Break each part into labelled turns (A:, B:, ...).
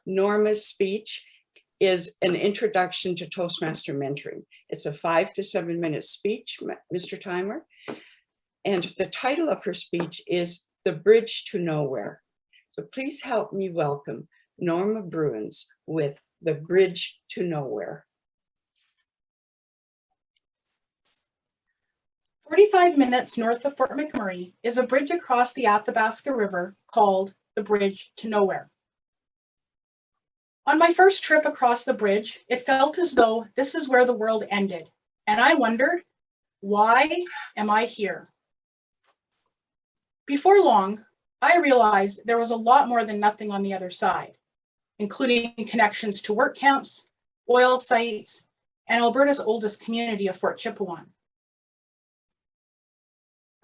A: Norma's speech is an introduction to Toastmaster mentoring. It's a 5 to 7 minute speech, Mr. Timer. And the title of her speech is The Bridge to Nowhere. So please help me welcome Norma Bruins with The Bridge to Nowhere.
B: 45 minutes north of Fort McMurray is a bridge across the Athabasca River called the Bridge to Nowhere. On my first trip across the bridge, it felt as though this is where the world ended, and I wondered, why am I here? Before long, I realized there was a lot more than nothing on the other side, including connections to work camps, oil sites, and Alberta's oldest community of Fort Chipewyan.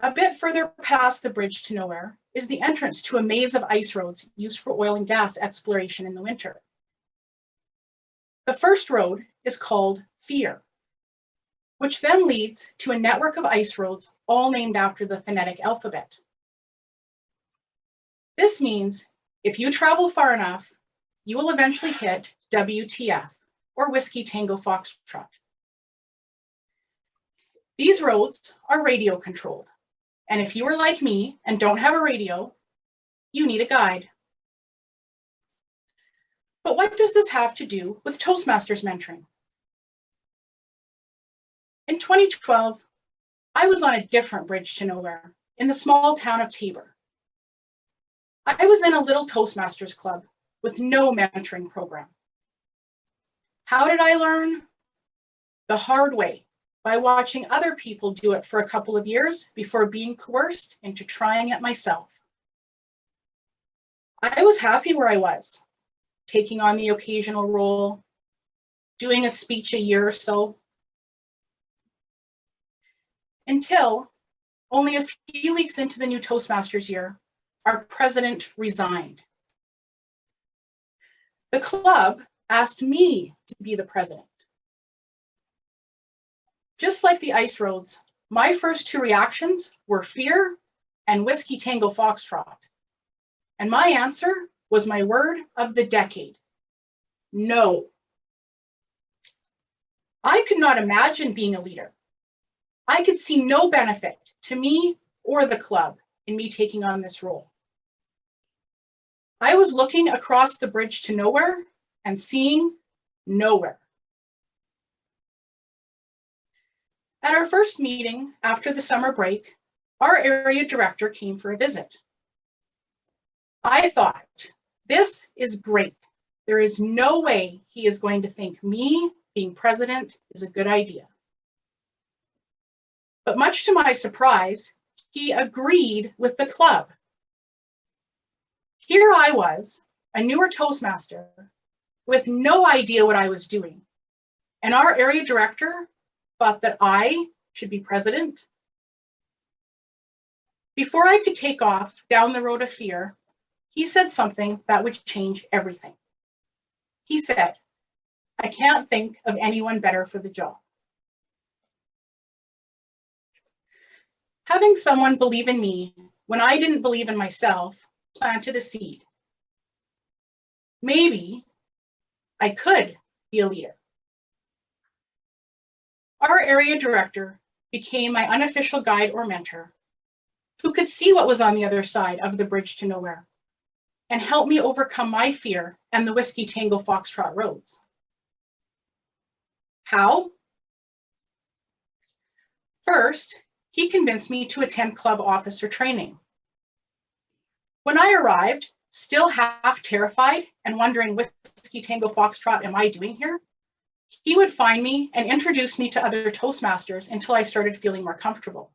B: A bit further past the Bridge to Nowhere is the entrance to a maze of ice roads used for oil and gas exploration in the winter. The first road is called Fear, which then leads to a network of ice roads all named after the phonetic alphabet. This means if you travel far enough, you will eventually hit WTF, or Whiskey Tango Foxtrot. These roads are radio controlled, and if you are like me and don't have a radio, you need a guide. But what does this have to do with Toastmasters mentoring? In 2012, I was on a different bridge to nowhere in the small town of Tabor. I was in a little Toastmasters club with no mentoring program. How did I learn? The hard way, by watching other people do it for a couple of years before being coerced into trying it myself. I was happy where I was, taking on the occasional role, doing a speech a year or so, until only a few weeks into the new Toastmasters year, our president resigned. The club asked me to be the president. Just like the ice roads, my first two reactions were fear and Whiskey Tango Foxtrot. And my answer was my word of the decade: no. I could not imagine being a leader. I could see no benefit to me or the club in me taking on this role. I was looking across the bridge to nowhere and seeing nowhere. At our first meeting after the summer break, our area director came for a visit. I thought, this is great. There is no way he is going to think me being president is a good idea. But much to my surprise, he agreed with the club. Here I was, a newer Toastmaster, with no idea what I was doing. And our area director thought that I should be president. Before I could take off down the road of fear, he said something that would change everything. He said, I can't think of anyone better for the job. Having someone believe in me when I didn't believe in myself planted a seed. Maybe I could be a leader. Our area director became my unofficial guide or mentor, who could see what was on the other side of the bridge to nowhere and help me overcome my fear and the Whiskey Tango Foxtrot roads. How? First, he convinced me to attend club officer training. When I arrived, still half terrified and wondering, Whiskey Tango Foxtrot, am I doing here? He would find me and introduce me to other Toastmasters until I started feeling more comfortable.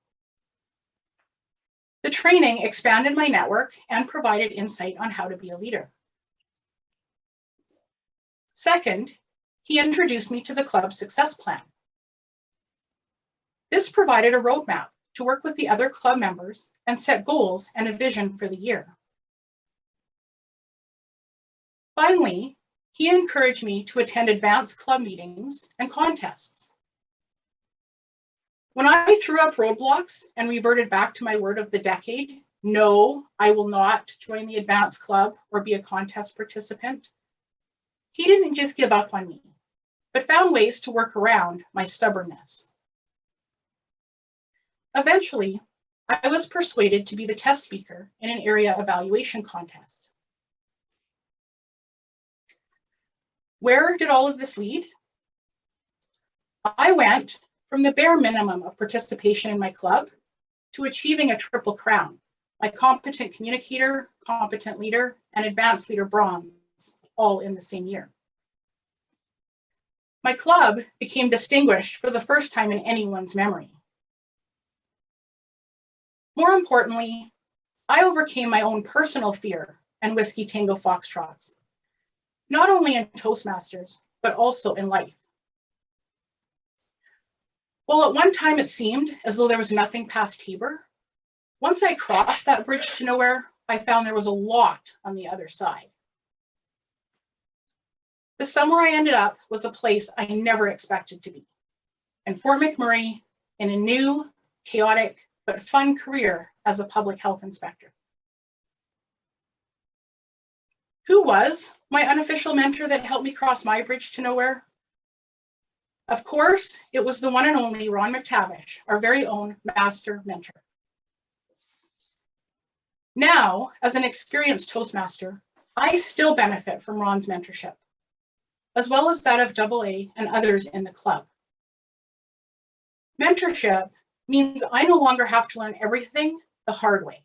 B: The training expanded my network and provided insight on how to be a leader. Second, he introduced me to the club's success plan. This provided a roadmap to work with the other club members and set goals and a vision for the year. Finally, he encouraged me to attend advanced club meetings and contests. When I threw up roadblocks and reverted back to my word of the decade, no, I will not join the advanced club or be a contest participant, He didn't just give up on me, but found ways to work around my stubbornness. Eventually, I was persuaded to be the test speaker in an area evaluation contest. Where did all of this lead? I went from the bare minimum of participation in my club to achieving a triple crown, my competent communicator, competent leader, and advanced leader bronze, all in the same year. My club became distinguished for the first time in anyone's memory. More importantly, I overcame my own personal fear and Whiskey Tango Foxtrots, not only in Toastmasters, but also in life. While at one time it seemed as though there was nothing past Tabor, once I crossed that bridge to nowhere, I found there was a lot on the other side. The summer I ended up was a place I never expected to be, in Fort McMurray, in a new, chaotic, but fun career as a public health inspector. Who was my unofficial mentor that helped me cross my bridge to nowhere? Of course, it was the one and only Ron McTavish, our very own master mentor. Now, as an experienced Toastmaster, I still benefit from Ron's mentorship, as well as that of AA and others in the club. Mentorship means I no longer have to learn everything the hard way.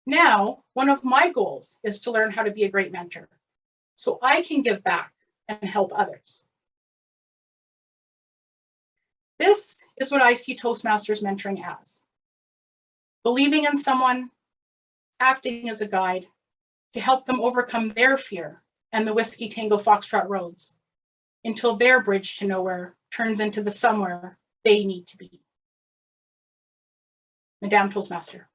B: Now, one of my goals is to learn how to be a great mentor, so I can give back and help others. This is what I see Toastmasters mentoring as: believing in someone, acting as a guide to help them overcome their fear and the Whiskey Tango Foxtrot roads until their bridge to nowhere turns into the somewhere they need to be. Madame Toastmaster.